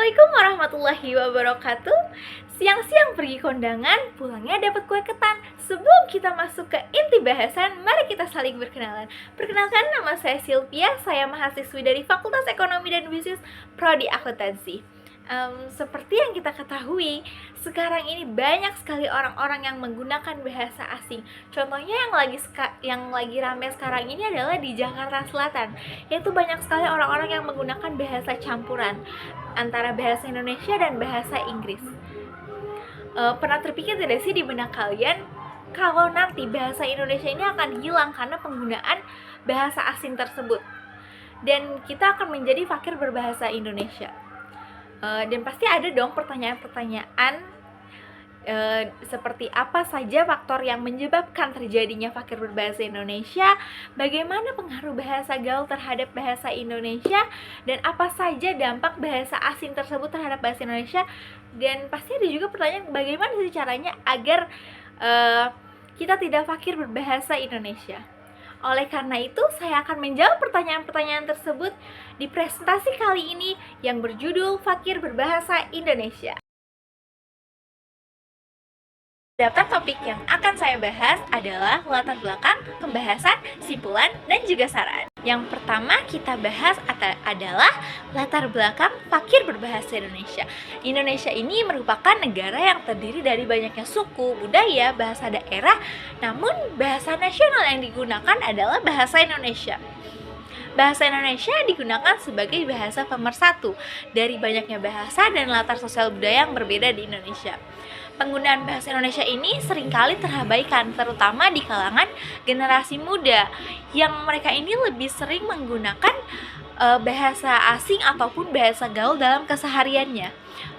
Assalamualaikum warahmatullahi wabarakatuh. Siang-siang pergi kondangan, pulangnya dapat kue ketan. Sebelum kita masuk ke inti bahasan, mari kita saling berkenalan. Perkenalkan, nama saya Sylvia, saya mahasiswi dari Fakultas Ekonomi dan Bisnis Prodi Akuntansi. Seperti yang kita ketahui, sekarang ini banyak sekali orang-orang yang menggunakan bahasa asing. Contohnya yang lagi ramai sekarang ini adalah di Jakarta Selatan, yaitu banyak sekali orang-orang yang menggunakan bahasa campuran antara bahasa Indonesia dan bahasa Inggris. Pernah terpikir tidak sih di benak kalian kalau nanti bahasa Indonesia ini akan hilang karena penggunaan bahasa asing tersebut, dan kita akan menjadi fakir berbahasa Indonesia? Dan pasti ada dong pertanyaan-pertanyaan seperti apa saja faktor yang menyebabkan terjadinya fakir berbahasa Indonesia, bagaimana pengaruh bahasa gaul terhadap bahasa Indonesia, dan apa saja dampak bahasa asing tersebut terhadap bahasa Indonesia. Dan pasti ada juga pertanyaan bagaimana sih caranya agar kita tidak fakir berbahasa Indonesia. Oleh karena itu, saya akan menjawab pertanyaan-pertanyaan tersebut di presentasi kali ini yang berjudul Fakir Berbahasa Indonesia. Daftar topik yang akan saya bahas adalah latar belakang, pembahasan, simpulan, dan juga saran. Yang pertama kita bahas adalah latar belakang fakir berbahasa Indonesia. Indonesia ini merupakan negara yang terdiri dari banyaknya suku, budaya, bahasa daerah, namun bahasa nasional yang digunakan adalah bahasa Indonesia. Bahasa Indonesia digunakan sebagai bahasa pemersatu dari banyaknya bahasa dan latar sosial budaya yang berbeda di Indonesia. Penggunaan bahasa Indonesia ini seringkali terabaikan, terutama di kalangan generasi muda, yang mereka ini lebih sering menggunakan bahasa asing ataupun bahasa gaul dalam kesehariannya.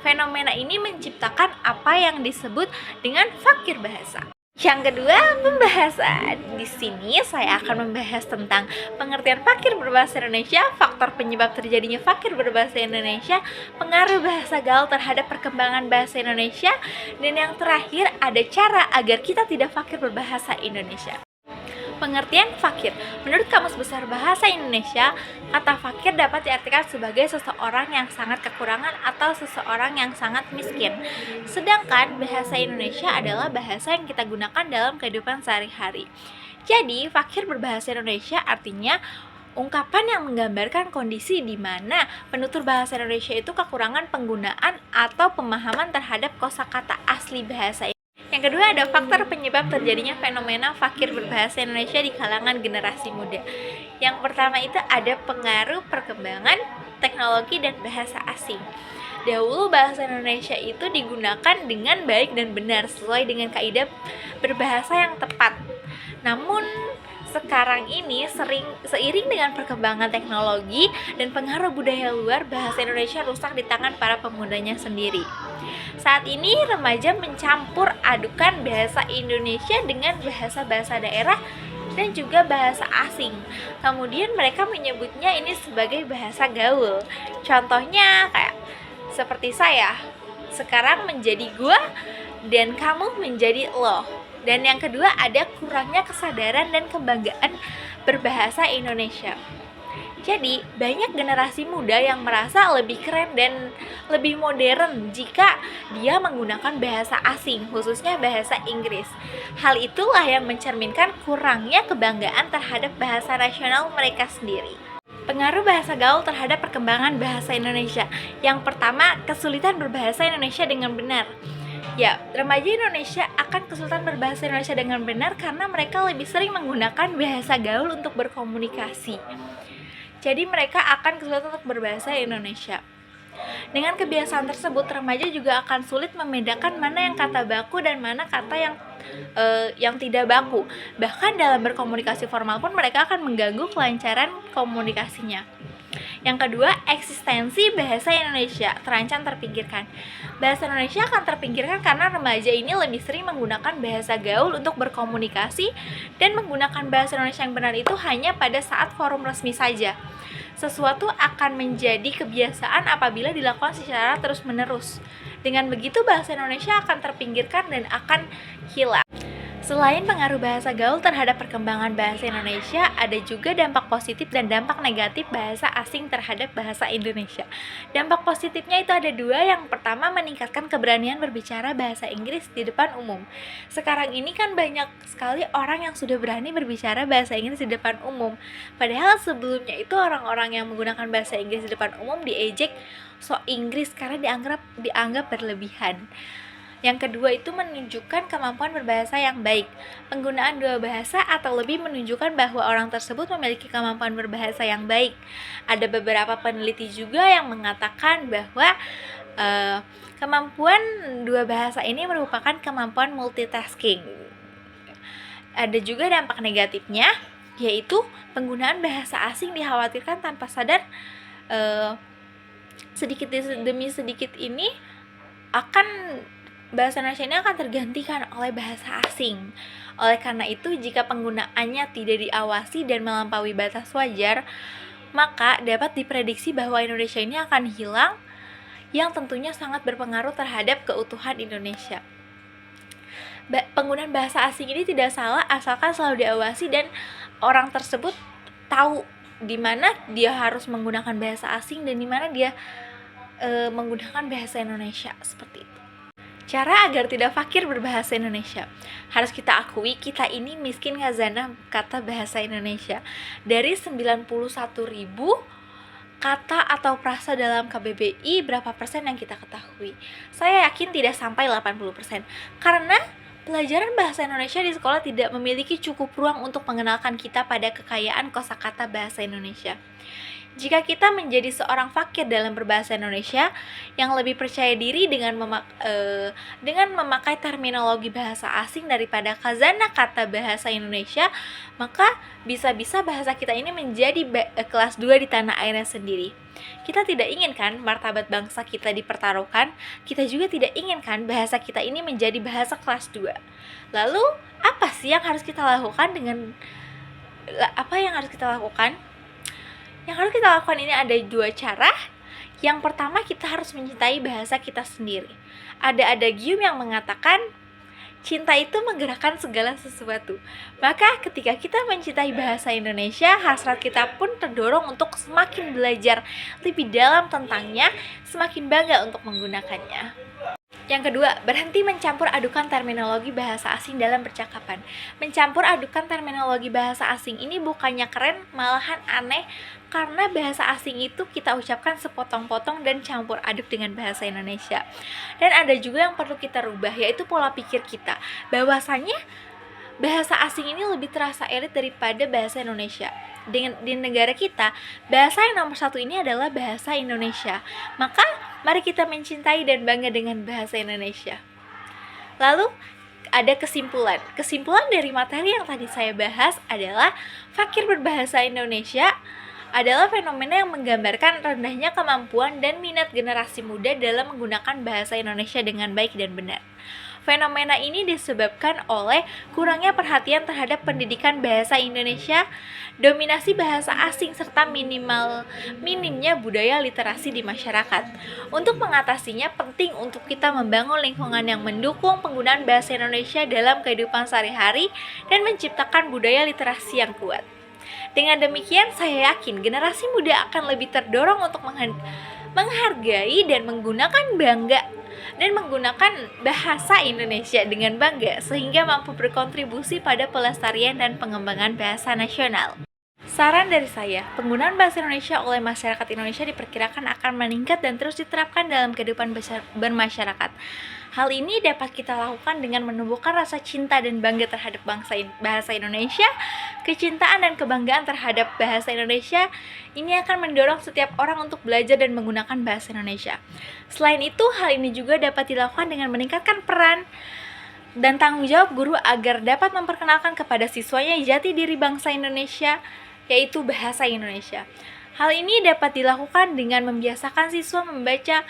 Fenomena ini menciptakan apa yang disebut dengan fakir bahasa. Yang kedua, pembahasan. Di sini saya akan membahas tentang pengertian fakir berbahasa Indonesia, faktor penyebab terjadinya fakir berbahasa Indonesia, pengaruh bahasa gaul terhadap perkembangan bahasa Indonesia, dan yang terakhir ada cara agar kita tidak fakir berbahasa Indonesia. Pengertian fakir. Menurut Kamus Besar Bahasa Indonesia, kata fakir dapat diartikan sebagai seseorang yang sangat kekurangan atau seseorang yang sangat miskin. Sedangkan bahasa Indonesia adalah bahasa yang kita gunakan dalam kehidupan sehari-hari. Jadi, fakir berbahasa Indonesia artinya ungkapan yang menggambarkan kondisi di mana penutur bahasa Indonesia itu kekurangan penggunaan atau pemahaman terhadap kosakata asli bahasa. Yang kedua, ada faktor penyebab terjadinya fenomena fakir berbahasa Indonesia di kalangan generasi muda. Yang pertama itu ada pengaruh perkembangan teknologi dan bahasa asing. Dahulu bahasa Indonesia itu digunakan dengan baik dan benar sesuai dengan kaidah berbahasa yang tepat. Namun sekarang ini seiring dengan perkembangan teknologi dan pengaruh budaya luar, bahasa Indonesia rusak di tangan para pemudanya sendiri. Saat ini remaja mencampur adukan bahasa Indonesia dengan bahasa-bahasa daerah dan juga bahasa asing. Kemudian mereka menyebutnya ini sebagai bahasa gaul. Contohnya kayak seperti saya, sekarang menjadi gua dan kamu menjadi lo. Dan yang kedua, ada kurangnya kesadaran dan kebanggaan berbahasa Indonesia. Jadi, banyak generasi muda yang merasa lebih keren dan lebih modern jika dia menggunakan bahasa asing, khususnya bahasa Inggris. Hal itulah yang mencerminkan kurangnya kebanggaan terhadap bahasa nasional mereka sendiri. Pengaruh bahasa gaul terhadap perkembangan bahasa Indonesia. Yang pertama, kesulitan berbahasa Indonesia dengan benar. Ya, remaja Indonesia akan kesulitan berbahasa Indonesia dengan benar karena mereka lebih sering menggunakan bahasa gaul untuk berkomunikasi. Jadi mereka akan kesulitan untuk berbahasa Indonesia. Dengan kebiasaan tersebut, remaja juga akan sulit membedakan mana yang kata baku dan mana kata yang tidak baku. Bahkan dalam berkomunikasi formal pun mereka akan mengganggu kelancaran komunikasinya. Yang kedua, eksistensi bahasa Indonesia terancam terpinggirkan. Bahasa Indonesia akan terpinggirkan karena remaja ini lebih sering menggunakan bahasa gaul untuk berkomunikasi, dan menggunakan bahasa Indonesia yang benar itu hanya pada saat forum resmi saja. Sesuatu akan menjadi kebiasaan apabila dilakukan secara terus-menerus. Dengan begitu, bahasa Indonesia akan terpinggirkan dan akan hilang. Selain pengaruh bahasa gaul terhadap perkembangan bahasa Indonesia, ada juga dampak positif dan dampak negatif bahasa asing terhadap bahasa Indonesia. Dampak positifnya itu ada dua. Yang pertama, meningkatkan keberanian berbicara bahasa Inggris di depan umum. Sekarang ini kan banyak sekali orang yang sudah berani berbicara bahasa Inggris di depan umum. Padahal sebelumnya itu orang-orang yang menggunakan bahasa Inggris di depan umum diejek sok Inggris karena dianggap berlebihan. Yang kedua itu menunjukkan kemampuan berbahasa yang baik. Penggunaan dua bahasa atau lebih menunjukkan bahwa orang tersebut memiliki kemampuan berbahasa yang baik. Ada beberapa peneliti juga yang mengatakan bahwa kemampuan dua bahasa ini merupakan kemampuan multitasking. Ada juga dampak negatifnya, yaitu penggunaan bahasa asing dikhawatirkan tanpa sadar sedikit demi sedikit ini bahasa Indonesia ini akan tergantikan oleh bahasa asing. Oleh karena itu, jika penggunaannya tidak diawasi dan melampaui batas wajar, maka dapat diprediksi bahwa Indonesia ini akan hilang, yang tentunya sangat berpengaruh terhadap keutuhan Indonesia. Penggunaan bahasa asing ini tidak salah asalkan selalu diawasi dan orang tersebut tahu di mana dia harus menggunakan bahasa asing dan di mana dia menggunakan bahasa Indonesia, seperti itu. Cara agar tidak fakir berbahasa Indonesia. Harus kita akui, kita ini miskin khazanah kata bahasa Indonesia. Dari 91.000 kata atau frasa dalam KBBI, berapa persen yang kita ketahui? Saya yakin tidak sampai 80%. Karena pelajaran bahasa Indonesia di sekolah tidak memiliki cukup ruang untuk mengenalkan kita pada kekayaan kosakata bahasa Indonesia. Jika kita menjadi seorang fakir dalam berbahasa Indonesia yang lebih percaya diri dengan memakai terminologi bahasa asing daripada khazanah kata bahasa Indonesia, maka bisa-bisa bahasa kita ini menjadi kelas 2 di tanah airnya sendiri. Kita tidak inginkan martabat bangsa kita dipertaruhkan, kita juga tidak inginkan bahasa kita ini menjadi bahasa kelas 2. Lalu, apa sih yang harus kita lakukan Yang harus kita lakukan ini ada dua cara. Yang pertama, kita harus mencintai bahasa kita sendiri. Ada adagium yang mengatakan, cinta itu menggerakkan segala sesuatu. Maka ketika kita mencintai bahasa Indonesia, hasrat kita pun terdorong untuk semakin belajar lebih dalam tentangnya, semakin bangga untuk menggunakannya. Yang kedua, berhenti mencampur adukan terminologi bahasa asing dalam percakapan. Mencampur adukan terminologi bahasa asing ini bukannya keren, malahan aneh, karena bahasa asing itu kita ucapkan sepotong-potong dan campur aduk dengan bahasa Indonesia. Dan ada juga yang perlu kita rubah, yaitu pola pikir kita, bahwasanya bahasa asing ini lebih terasa elit daripada bahasa Indonesia. Di negara kita, bahasa yang nomor 1 ini adalah bahasa Indonesia. Maka, mari kita mencintai dan bangga dengan bahasa Indonesia. Lalu, ada kesimpulan. Kesimpulan dari materi yang tadi saya bahas adalah fakir berbahasa Indonesia adalah fenomena yang menggambarkan rendahnya kemampuan dan minat generasi muda dalam menggunakan bahasa Indonesia dengan baik dan benar. Fenomena ini disebabkan oleh kurangnya perhatian terhadap pendidikan bahasa Indonesia, dominasi bahasa asing, serta minimnya budaya literasi di masyarakat. Untuk mengatasinya, penting untuk kita membangun lingkungan yang mendukung penggunaan bahasa Indonesia dalam kehidupan sehari-hari dan menciptakan budaya literasi yang kuat. Dengan demikian, saya yakin generasi muda akan lebih terdorong untuk menghargai dan menggunakan bahasa Indonesia dengan bangga, sehingga mampu berkontribusi pada pelestarian dan pengembangan bahasa nasional. Saran dari saya, penggunaan bahasa Indonesia oleh masyarakat Indonesia diperkirakan akan meningkat dan terus diterapkan dalam kehidupan bermasyarakat. Hal ini dapat kita lakukan dengan menumbuhkan rasa cinta dan bangga terhadap bahasa Indonesia. Kecintaan dan kebanggaan terhadap bahasa Indonesia ini akan mendorong setiap orang untuk belajar dan menggunakan bahasa Indonesia. Selain itu, hal ini juga dapat dilakukan dengan meningkatkan peran dan tanggung jawab guru agar dapat memperkenalkan kepada siswanya jati diri bangsa Indonesia, yaitu bahasa Indonesia. Hal ini dapat dilakukan dengan membiasakan siswa membaca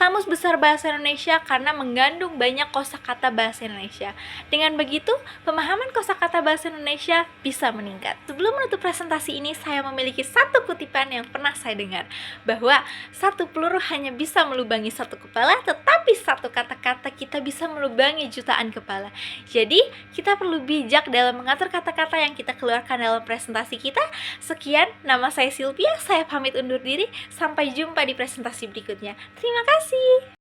Kamus Besar Bahasa Indonesia karena mengandung banyak kosakata bahasa Indonesia. Dengan begitu, pemahaman kosakata bahasa Indonesia bisa meningkat. Sebelum menutup presentasi ini, saya memiliki satu kutipan yang pernah saya dengar, bahwa satu peluru hanya bisa melubangi satu kepala, tetapi satu kata-kata kita bisa melubangi jutaan kepala. Jadi, kita perlu bijak dalam mengatur kata-kata yang kita keluarkan dalam presentasi kita. Sekian, nama saya Sylvia, saya pamit undur diri. Sampai jumpa di presentasi berikutnya. Terima kasih.